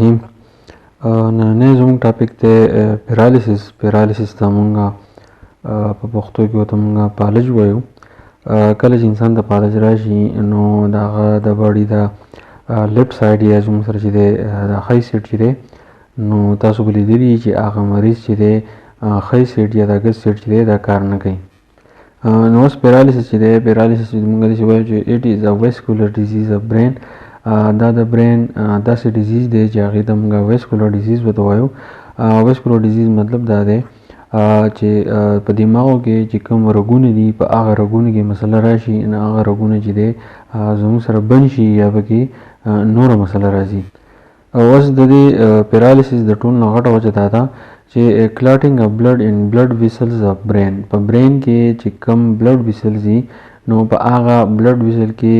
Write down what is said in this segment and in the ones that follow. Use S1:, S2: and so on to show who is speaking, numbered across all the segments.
S1: الرحیم. نن زموږ ټاپک دی پیرالیسس ته مونږه په پښتو کې ورته مونږه پالج وایو. کله چې انسان ته پالج راشي نو د هغه د باډي د لیفټ سایډ یا زموږ سره چې دی د ښی سایډ چې دی نو تاسو به لیدلي چې هغه مریض چې دی ښی سایډ یا د ګس سایډ چې دی دا کار نه کوي. نو اوس پیرالیسس چې دی مونږ داسې وایو چې اټ از ا ویسکولر ډیزیز اف برین. دا د برین داسې ډیزیز دی چې هغې ته مونږ ویسکولر ډیزیز ورته وایو. ویسکولر ډیزیز مطلب دا دی چې په دماغو کې چې کوم رګونه دي په هغه رګونو کې مسله راشي نو هغه رګونه چې دی زموږ سره بند شي یا پکې نوره مسله راځي. اوس د دې پیرالیسس د ټول نه غټه وجه دا ده چې کلاټینګ اف بلډ ان بلډ ویسلز اف برین. په برین کې چې کوم بلډ ویسلز دي نو په هغه بلډ ویسل کې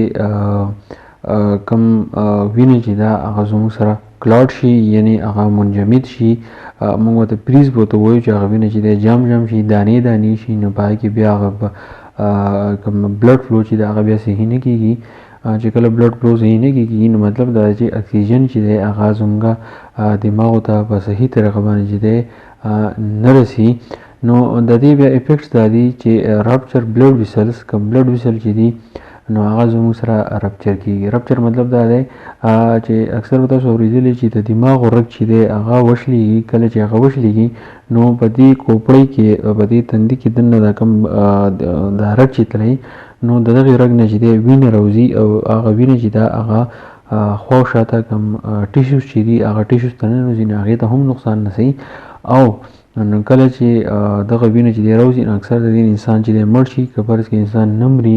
S1: کم وینه چې ده هغه زموږ سره کلاټ شي یعنی هغه منجمد شي. موږ ورته پریز ورته وایو چې هغه وینه چې دی جام شي دانې دانې شي نو په هغې کې بیا هغه کوم بلډ فلو چې دی هغه بیا صحیح نه کېږي. چې کله بلډ فلو صحیح نه کېږي نو مطلب دا چې اکسیجن چې دی هغه زموږ دماغو ته په صحیح طریقه باندې چې دی نه رسي. نو د دې بیا افیکټس دا دي چې رپچر بلډ ویسلز کوم بلډ ویسل چې دي نو هغه زموږ سره رپچر کېږي. رپچر مطلب دا دی چې اکثر به تاسو اورېدلي چې د دماغ رګ چې دی هغه وشلېږي. کله چې هغه وشلېږي نو په دې کوپړۍ کې په دې تندي کې دننه دا کوم دا رګ چې تللی نو د دغې رګ نه چې دی وینه راوځي او هغه وینه چې ده هغه خوا شاته کوم ټیشوز چې دي هغه ټیشوز ته ننوځي نو هغې ته هم نقصان رسوي. او نو کله چې دغه وینه چې دی راوځي نو اکثر د دې انسان چې دی مړ شي. که فرض کې انسان نه مري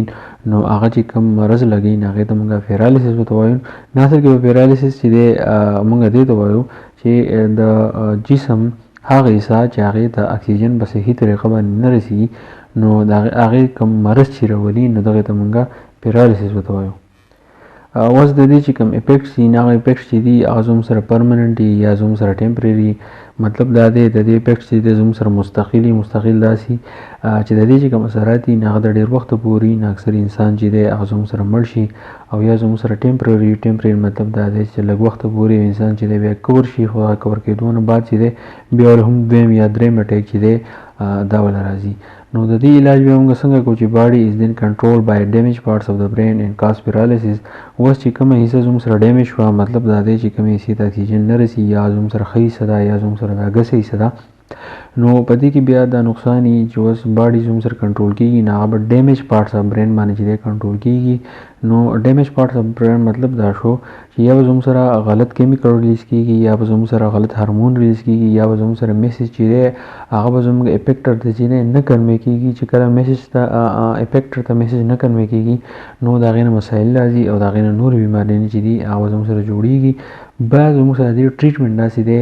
S1: نو هغه چې کوم مرض لګوي نو هغې ته مونږ پیرالیسس ورته وایو. نو اصل کې پیرالیسس چې دی مونږ دې ته وایو چې د جسم هغه حصه چې هغې ته اکسیجن په صحیح طریقه باندې نه رسي نو د هغې کوم مرض چې راولي نو دغې ته مونږ پیرالیسس ورته وایو. اوس د دې چې کوم افیکټس دي هغه افیکټس چې دي هغه زموږ سره پرمننټ دي یا زموږ سره ټمپرري. مطلب دا دی د دې افیکټس چې دی زموږ سره مستقل داسې چې د دې چې کوم اثرات دي هغه د ډېر وخته پورې نو اکثر انسان چې دی هغه زموږ سره مړ شي. او یا زموږ سره ټمپرري مطلب دا دی چې لږ وخته پورې انسان چې دی بیا کور شي خو هغه کور کېدو نه بعد چې دی بیا هم دویم یا درېیم اټیک چې دی دا وله راځي. نو د دې علاج بیا موږ څنګه کوو چې باډي از دین کنټرول بای ډیمیج پارټس اف د برین اینډ کاز پیرالیسس. اوس چې کومه حصه زموږ سره ډیمیج شوه مطلب دا دی چې کومې حصې ته اکسیجن نه رسي یا زموږ سره ښه حصه ده یا زموږ سره دا ګسه حصه ده نو په دې کې بیا دا نقصان وي چې اوس باډي زموږ سره کنټرول کېږي نو هغه به ډیمیج پارټس اف برین باندې چې دی کنټرول کېږي. نو ډیمیج پارټس اف برین مطلب دا شو چې یا به زموږ سره غلط کیمیکل ریلیز کېږي یا به زموږ سره غلط هارمون ریلیز کېږي یا به زموږ سره میسج چې دی هغه به زموږ افیکټر ته چې دی نه کنوی کېږي. چې کله میسج ته افیکټر ته میسج نه کنوی کېږي نو د هغې نه مسایل راځي او د هغې نه نورې بیماریانې چې دي هغه زموږ سره جوړېږي. بعض زموږ سره د دې ټریټمنټ داسې دی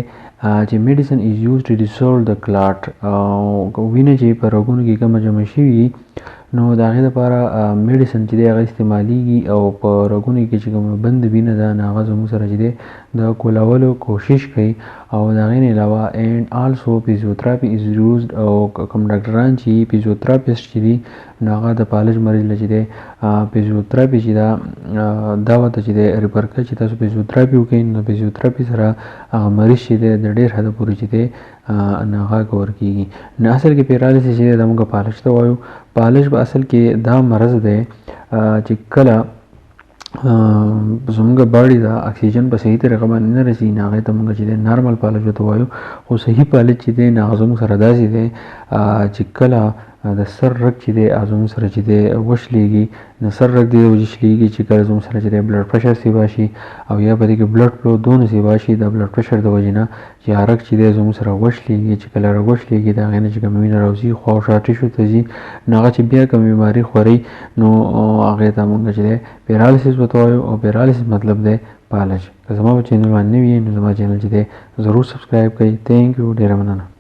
S1: چې میډیسن از یوز ټو ډیسولو د کلاټ. وینه چې په رګونو کې کومه جمع شوي وي نو د هغې دپاره میډیسن چې دی هغه استعمالیږي او په رګونو کې چې کومه بند وینه ده نو هغه زموږ سره چې دی د کولولو کوشش کوي. او د هغې نه علاوه اینډ آلسو فزیوتراپي از یوزډ. او کوم ډاکټران چې فزیوتراپسټ چې دي نو هغه د پالج مریض له چې دی فزیوتراپي چې دا ورته چې دی ریفر کوي چې تاسو فزیوتراپي وکړئ. نو فزیوتراپي سره هغه مریض چې دی د ډېر حده پورې چې دی نو هغه کور کېږي. نو اصل کې پیرالیسس چې دی دا موږ پالج ته وایو. پالج به اصل کې دا مرض دی چې کله زموږ باډي ته اکسیجن په صحیح طریقه باندې نه رسي نو هغې ته موږ چې دی نارمل پالج ورته وایو. خو صحیح پالج چې دی نو هغه زموږ سره داسې دی چې کله د سر رګ چې دی زموږ سره چې دی وشلېږي نو سر رګ دی وشلېږي چې کله زموږ سره چې دی بلډ پرشر سیوا شي او یا په دې کې بلډ فلو دونه سیوا شي د بلډ پرشر د وجې نه چې رګ چې دی زموږ سره وشلېږي. چې کله رګ وشلېږي د هغې نه چې کومه وینه راوځي خوا او شا ټیشو ته ځي نو هغه چې بیا کومه بیماري خوري نو هغې ته موږ چې دی پیرالیسس ورته وایو. او پیرالیسس مطلب دی پالج. که زما په چینل باندې نه وي نو زما چینل چې دی ضرور سبسکرایب کړئ. تھینک یو ډېره مننه.